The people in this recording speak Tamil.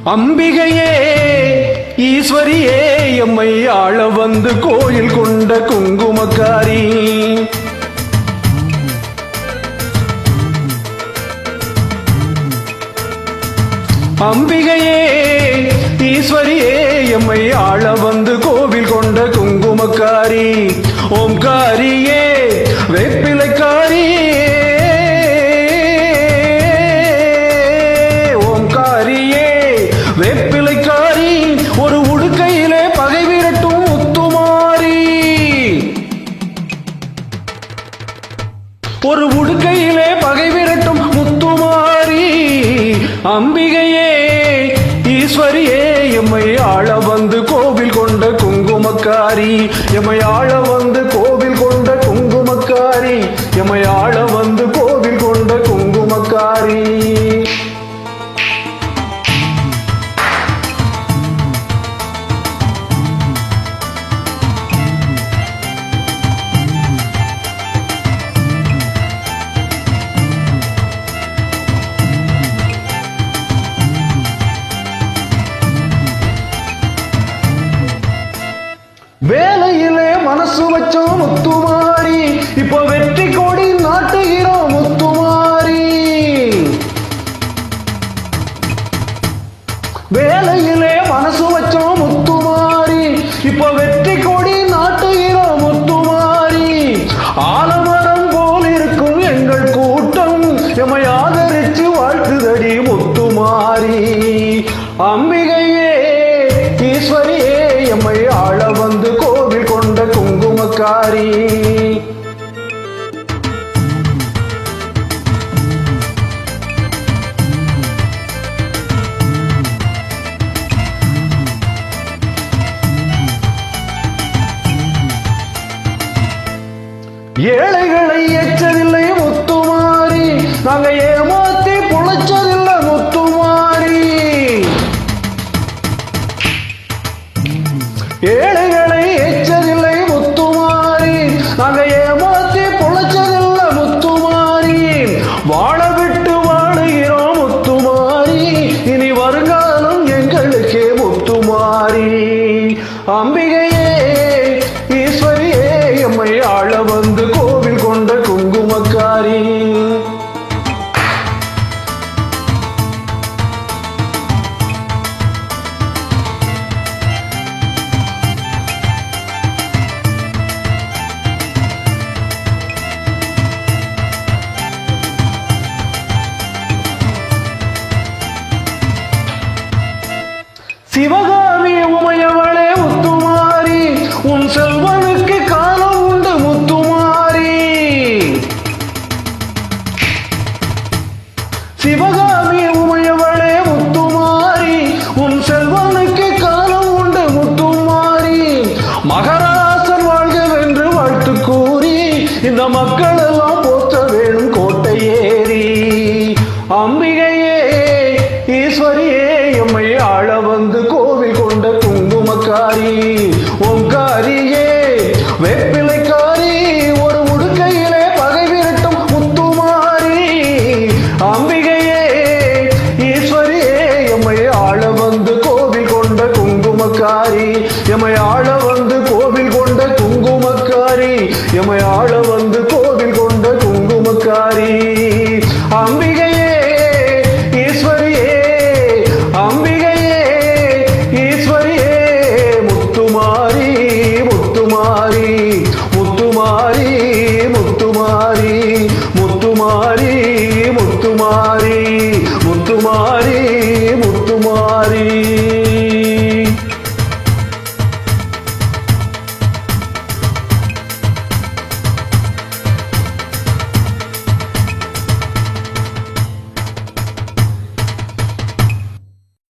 அம்பிகையே ஈஸ்வரியே எம்மை ஆள வந்து கோயில் கொண்ட குங்குமக்காரி. அம்பிகையே ஈஸ்வரியே எம்மை ஆள வந்து கோவில் கொண்ட குங்குமக்காரி. ஓம்காரியே வேப்பிலைக்காரி, ஓம்காரியே வேப்பிலைக்காரி, ஒரு உடுக்கையிலே பகை விரட்டும் முத்துமாரி, ஒரு உடுக்கையிலே பகை விரட்டும் முத்துமாரி. அம்பிகையே ஈஸ்வரியே எம்மை ஆள வந்து கோவில் கொண்ட குங்குமக்காரி, எம்மை ஆள வந்து கோவில் கொண்ட குங்குமக்காரி, எம்மை ஆள வந்து கோவில் கொண்ட குங்குமக்காரி. வேலையிலே மனசு வச்சோம் முத்துமாரி, இப்போ வெற்றி கோடி நாட்டுகிறோம் முத்துமாரி. வேலையிலே மனசு வச்சோம் முத்துமாரி, இப்போ வெற்றி கோடி நாட்டுகிறோம் முத்துமாரி. ஆலமரம் போல் இருக்கும் எங்கள் கூட்டம் எம்மை ஆதரிச்சு வாழ்த்துதடி முத்துமாரி. அம்பிகையே ஈஸ்வரியே எம்மை ஆள வந்து கோவில் கொண்ட குங்குமக்காரி. ஏழைகளை எச்சதில்லை முத்துமாரி, நாங்க ஏமாத்தி பொழைச்சதில்லை முத்துமாரி. ஏழைகளை எச்சதில்லை முத்துமாரி, நாங்க ஏமாத்தி பொழைச்சதில்லை முத்துமாரி. வாழ விட்டு வாழுகிறோம் முத்துமாரி, இனி வருங்காலம் எங்களுக்கே முத்துமாரி. அம்பிகையே ஈஸ்வரியே எம்மை ஆள வந்து கோவில் கொண்ட குங்குமக்காரி. சிவகாமி உமையவளே முத்துமாரி, உன் செல்வனுக்கு காலம் உண்டு முத்துமாரி. சிவகாமி